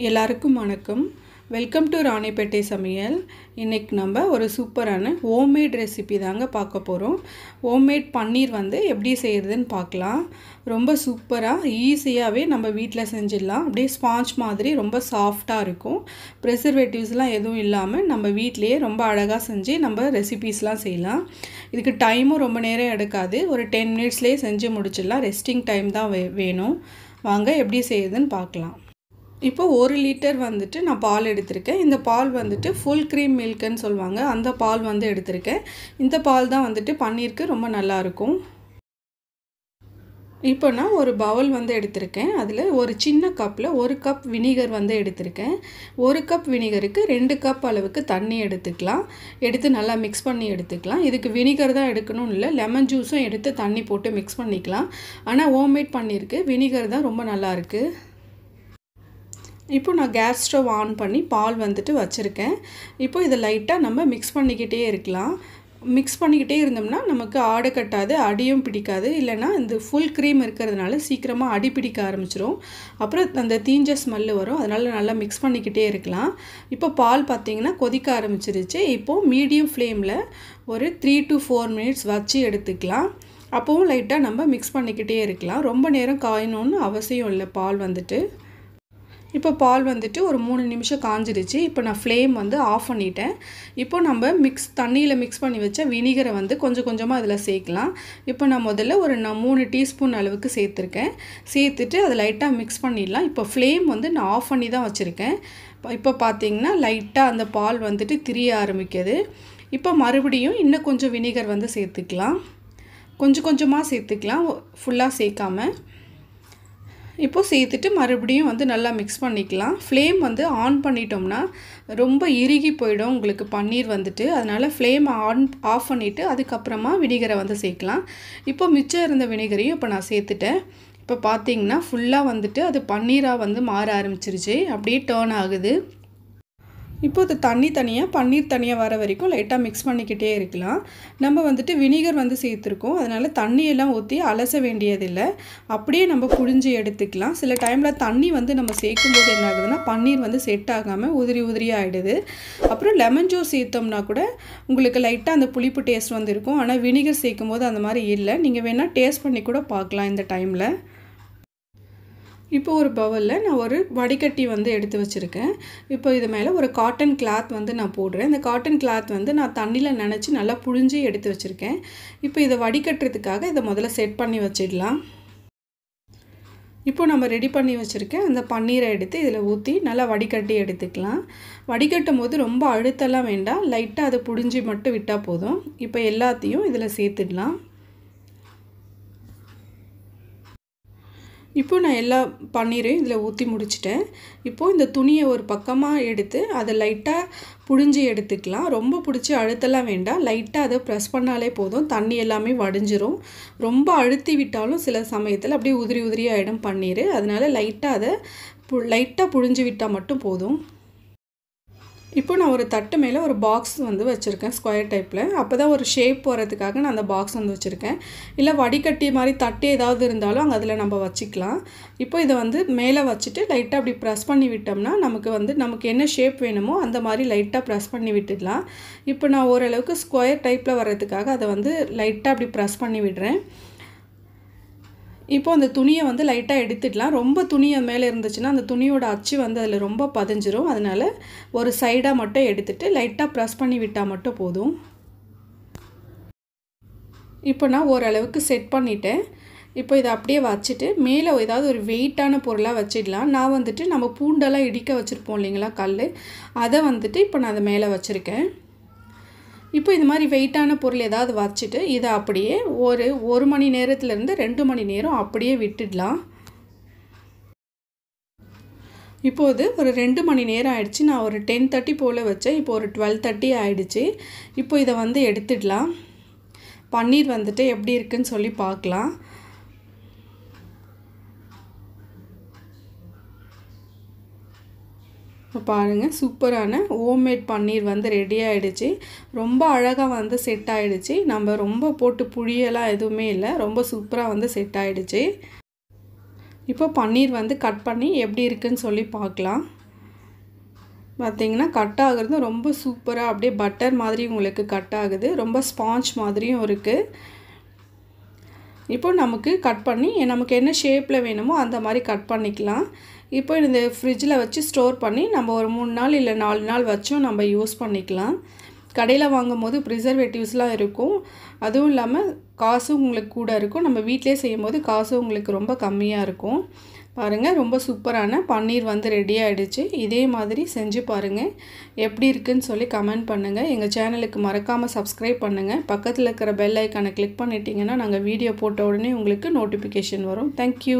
எல்லாருக்கும் வணக்கம். Welcome to Ranipet சமையல். இன்றைக்கி நம்ம ஒரு சூப்பரான ஹோம்மேட் ரெசிபி தாங்க பார்க்க போகிறோம். ஹோம்மேட் பன்னீர் வந்து எப்படி செய்கிறதுன்னு பார்க்கலாம். ரொம்ப சூப்பராக ஈஸியாகவே நம்ம வீட்டில் செஞ்சிடலாம். அப்படியே ஸ்பாஞ்ச் மாதிரி ரொம்ப சாஃப்டாக இருக்கும். ப்ரிசர்வேட்டிவ்ஸ்லாம் எதுவும் இல்லாமல் நம்ம வீட்டிலையே ரொம்ப அழகாக செஞ்சு நம்ம ரெசிபீஸ்லாம் செய்யலாம். இதுக்கு டைமும் ரொம்ப நேரம் எடுக்காது. ஒரு 10 மினிட்ஸ்லேயே செஞ்சு முடிச்சிடலாம். ரெஸ்டிங் டைம் தான் வேணும். வாங்க எப்படி செய்யுதுன்னு பார்க்கலாம். இப்போ 1 லிட்டர் வந்துட்டு நான் பால் எடுத்திருக்கேன். இந்த பால் வந்துட்டு ஃபுல் க்ரீம் மில்க்குன்னு சொல்லுவாங்க. அந்த பால் வந்து எடுத்திருக்கேன். இந்த பால் தான் வந்துட்டு பன்னீருக்கு ரொம்ப நல்லாயிருக்கும். இப்போ நான் ஒரு பவுல் வந்து எடுத்திருக்கேன். அதில் ஒரு சின்ன கப்பில் 1 கப் வினிகர் வந்து எடுத்திருக்கேன். 1 கப் வினிகருக்கு 2 கப் அளவுக்கு தண்ணி எடுத்துக்கலாம். எடுத்து நல்லா மிக்ஸ் பண்ணி எடுத்துக்கலாம். இதுக்கு வினிகர் தான் எடுக்கணும்னு இல்லை, லெமன் ஜூஸும் எடுத்து தண்ணி போட்டு மிக்ஸ் பண்ணிக்கலாம். ஆனால் ஹோம்மேட் பன்னீருக்கு வினிகர் தான் ரொம்ப நல்லாயிருக்கு. இப்போ நான் கேஸ் ஸ்டவ் ஆன் பண்ணி பால் வந்துட்டு வச்சுருக்கேன். இப்போ இதை லைட்டாக நம்ம மிக்ஸ் பண்ணிக்கிட்டே இருக்கலாம். மிக்ஸ் பண்ணிக்கிட்டே இருந்தோம்னா நமக்கு ஆடை கட்டாது, அடியும் பிடிக்காது. இல்லைனா இந்த ஃபுல் க்ரீம் இருக்கிறதுனால சீக்கிரமாக அடி பிடிக்க ஆரம்பிச்சிரும். அப்புறம் அந்த தீஞ்ச ஸ்மெல்லு வரும். அதனால் நல்லா மிக்ஸ் பண்ணிக்கிட்டே இருக்கலாம். இப்போ பால் பார்த்திங்கன்னா கொதிக்க ஆரம்பிச்சிருச்சு. இப்போது மீடியம் ஃப்ளேமில் ஒரு 3 to 4 மினிட்ஸ் வச்சு எடுத்துக்கலாம். அப்போவும் லைட்டாக நம்ம மிக்ஸ் பண்ணிக்கிட்டே இருக்கலாம். ரொம்ப நேரம் காயணும்னு அவசியம் இல்லை பால் வந்துட்டு. இப்போ பால் வந்துட்டு ஒரு 3 நிமிஷம் காஞ்சிருச்சு. இப்போ நான் ஃப்ளேம் வந்து ஆஃப் பண்ணிட்டேன். இப்போ நம்ம தண்ணியில் மிக்ஸ் பண்ணி வச்ச வினிகரை வந்து கொஞ்சம் கொஞ்சமாக அதில் சேர்க்கலாம். இப்போ நான் முதல்ல ஒரு 3 டீஸ்பூன் அளவுக்கு சேர்த்துருக்கேன். சேர்த்துட்டு அதை லைட்டாக மிக்ஸ் பண்ணிடலாம். இப்போ ஃப்ளேம் வந்து நான் ஆஃப் பண்ணி தான் வச்சுருக்கேன். இப்போ பார்த்திங்கன்னா லைட்டாக அந்த பால் வந்துட்டு திரிய ஆரம்பிக்குது. இப்போ மறுபடியும் இன்னும் கொஞ்சம் வினிகர் வந்து சேர்த்துக்கலாம். கொஞ்சம் கொஞ்சமாக சேர்த்துக்கலாம், ஃபுல்லாக சேர்க்காம. இப்போது சேர்த்துட்டு மறுபடியும் வந்து நல்லா மிக்ஸ் பண்ணிக்கலாம். ஃப்ளேம் வந்து ஆன் பண்ணிட்டோம்னா ரொம்ப இறுகி போயிடும் உங்களுக்கு பன்னீர் வந்துட்டு. அதனால் ஃப்ளேம் ஆஃப் பண்ணிவிட்டு அதுக்கப்புறமா வினிகரை வந்து சேர்க்கலாம். இப்போ மிச்சம் இருந்த வினிகரையும் இப்போ நான் சேர்த்துட்டேன். இப்போ பார்த்திங்கன்னா ஃபுல்லாக வந்துட்டு அது பன்னீராக வந்து மாற ஆரம்பிச்சிருச்சு. அப்படியே டேர்ன் ஆகுது. இப்போ அது பன்னீர் தனியாக வர வரைக்கும் லைட்டாக மிக்ஸ் பண்ணிக்கிட்டே இருக்கலாம். நம்ம வந்துட்டு வினிகர் வந்து சேர்த்துருக்கோம். அதனால் தண்ணியெல்லாம் ஊற்றி அலச வேண்டியதில்லை. அப்படியே நம்ம புழிஞ்சு எடுத்துக்கலாம். சில டைமில் தண்ணி வந்து நம்ம சேர்க்கும்போது என்ன ஆகுதுன்னா பன்னீர் வந்து செட் ஆகாமல் உதிரி ஆகிடுது. அப்புறம் லெமன் ஜூஸ் சேர்த்தோம்னா கூட உங்களுக்கு லைட்டாக அந்த புளிப்பு டேஸ்ட் வந்து இருக்கும். ஆனால் வினிகர் சேர்க்கும் போது அந்த மாதிரி இல்லை. நீங்கள் வேணால் டேஸ்ட் பண்ணி கூட பார்க்கலாம் இந்த டைமில். இப்போ ஒரு பவுலில் நான் ஒரு வடிகட்டி வந்து எடுத்து வச்சுருக்கேன். இப்போ இது மேலே ஒரு காட்டன் கிளாத் வந்து நான் போடுறேன். இந்த காட்டன் கிளாத் வந்து நான் தண்ணியில் நனைச்சி நல்லா புழிஞ்சு எடுத்து வச்சுருக்கேன். இப்போ இதை வடிகட்டுறதுக்காக இதை முதல்ல செட் பண்ணி வச்சிடலாம். இப்போ நம்ம ரெடி பண்ணி வச்சுருக்கேன் அந்த பன்னீரை எடுத்து இதில் ஊற்றி நல்லா வடிகட்டி எடுத்துக்கலாம். வடிகட்டும் போது ரொம்ப அழுத்தலாம் வேண்டாம், லைட்டாக அதை புழிஞ்சி மட்டும் விட்டால் போதும். இப்போ எல்லாத்தையும் இதில் சேர்த்துடலாம். இப்போ நான் எல்லா பன்னீரையும் இதில் ஊற்றி முடிச்சிட்டேன். இப்போது இந்த துணியை ஒரு பக்கமாக எடுத்து அதை லைட்டாக புழிஞ்சி எடுத்துக்கலாம். ரொம்ப பிடிச்சி அழுத்தலாம் வேண்டாம், லைட்டாக அதை ப்ரெஸ் பண்ணாலே போதும். தண்ணி எல்லாமே வடிஞ்சிரும். ரொம்ப அழுத்தி விட்டாலும் சில சமயத்தில் அப்படியே உதிரி ஆகிடும் பன்னீர். அதனால் லைட்டாக புழிஞ்சி விட்டால் மட்டும் போதும். இப்போ நான் ஒரு தட்டு மேலே ஒரு பாக்ஸ் வந்து வச்சுருக்கேன் ஸ்கொயர் டைப்பில். அப்போ தான் ஒரு ஷேப் போகிறதுக்காக நான் அந்த பாக்ஸ் வந்து வச்சுருக்கேன். இல்லை வடிகட்டி மாதிரி தட்டு ஏதாவது இருந்தாலும் அங்கே அதில் நம்ம வச்சுக்கலாம். இப்போ இதை வந்து மேலே வச்சுட்டு லைட்டாக அப்படி ப்ரெஸ் பண்ணி விட்டோம்னா நமக்கு என்ன ஷேப் வேணுமோ அந்த மாதிரி லைட்டாக ப்ரெஸ் பண்ணி விட்டுடலாம். இப்போ நான் ஓரளவுக்கு ஸ்கொயர் டைப்பில் வர்றதுக்காக அதை வந்து லைட்டாக அப்படி ப்ரெஸ் பண்ணி விடுறேன். இப்போ அந்த துணியை வந்து லைட்டாக எடுத்துடலாம். ரொம்ப துணி மேலே இருந்துச்சுன்னா அந்த துணியோட அச்சு வந்து அதில் ரொம்ப பதிஞ்சிரும். அதனால் ஒரு சைடாக மட்டும் எடுத்துகிட்டு லைட்டாக ப்ரெஸ் பண்ணி விட்டால் மட்டும் போதும். இப்போ நான் ஓரளவுக்கு செட் பண்ணிட்டேன். இப்போ இதை அப்படியே வச்சுட்டு மேலே ஏதாவது ஒரு வெயிட்டான பொருளாக வச்சிடலாம். நான் வந்துட்டு நம்ம பூண்டெல்லாம் இடிக்க வச்சுருப்போம் இல்லைங்களா, கல், அதை வந்துட்டு இப்போ நான் அதை மேலே வச்சுருக்கேன். இப்போ இந்த மாதிரி வெயிட்டான பொருள் ஏதாவது வச்சுட்டு இதை அப்படியே ஒரு மணி நேரத்துலேருந்து 2 மணி நேரம் அப்படியே விட்டுடலாம். இப்போது ஒரு 2 மணி நேரம் ஆயிடுச்சு. நான் ஒரு 10:30 போல் வச்சேன். இப்போ ஒரு 12:30 ஆயிடுச்சு. இப்போ இதை வந்து எடுத்துடலாம். பன்னீர் வந்துட்டு எப்படி இருக்குன்னு சொல்லி பார்க்கலாம். இப்போ பாருங்கள், சூப்பரான ஹோம்மேட் பன்னீர் வந்து ரெடி ஆகிடுச்சு. ரொம்ப அழகாக வந்து செட் ஆகிடுச்சு. நம்ம ரொம்ப போட்டு புழியெல்லாம் எதுவுமே இல்லை, ரொம்ப சூப்பராக வந்து செட் ஆகிடுச்சு. இப்போ பன்னீர் வந்து கட் பண்ணி எப்படி இருக்குன்னு சொல்லி பார்க்கலாம். பார்த்தீங்கன்னா கட் ஆகுறது ரொம்ப சூப்பராக அப்படியே பட்டர் மாதிரி உங்களுக்கு கட் ஆகுது. ரொம்ப ஸ்பாஞ்ச் மாதிரியும் இருக்குது. இப்போ நமக்கு கட் பண்ணி நமக்கு என்ன ஷேப்பில் வேணுமோ அந்த மாதிரி கட் பண்ணிக்கலாம். இப்போ இந்த ஃப்ரிட்ஜில் வச்சு ஸ்டோர் பண்ணி நம்ம ஒரு 3 நாள் இல்லை 4 நாள் வச்சும் நம்ம யூஸ் பண்ணிக்கலாம். கடையில் வாங்கும்போது ப்ரிசர்வேட்டிவ்ஸ்லாம் இருக்கும். அதுவும் இல்லாமல் காசும் உங்களுக்கு கூட இருக்கும். நம்ம வீட்டிலே செய்யும்போது காசும் உங்களுக்கு ரொம்ப கம்மியாக இருக்கும். பாருங்கள், ரொம்ப சூப்பரான பன்னீர் வந்து ரெடி ஆகிடுச்சு. இதே மாதிரி செஞ்சு பாருங்கள். எப்படி இருக்குன்னு சொல்லி கமெண்ட் பண்ணுங்கள். எங்கள் சேனலுக்கு மறக்காமல் சப்ஸ்கிரைப் பண்ணுங்கள். பக்கத்தில் இருக்கிற பெல் ஐக்கானை கிளிக் பண்ணிட்டீங்கன்னா நாங்கள் வீடியோ போட்ட உடனே உங்களுக்கு நோட்டிஃபிகேஷன் வரும். தேங்க்யூ.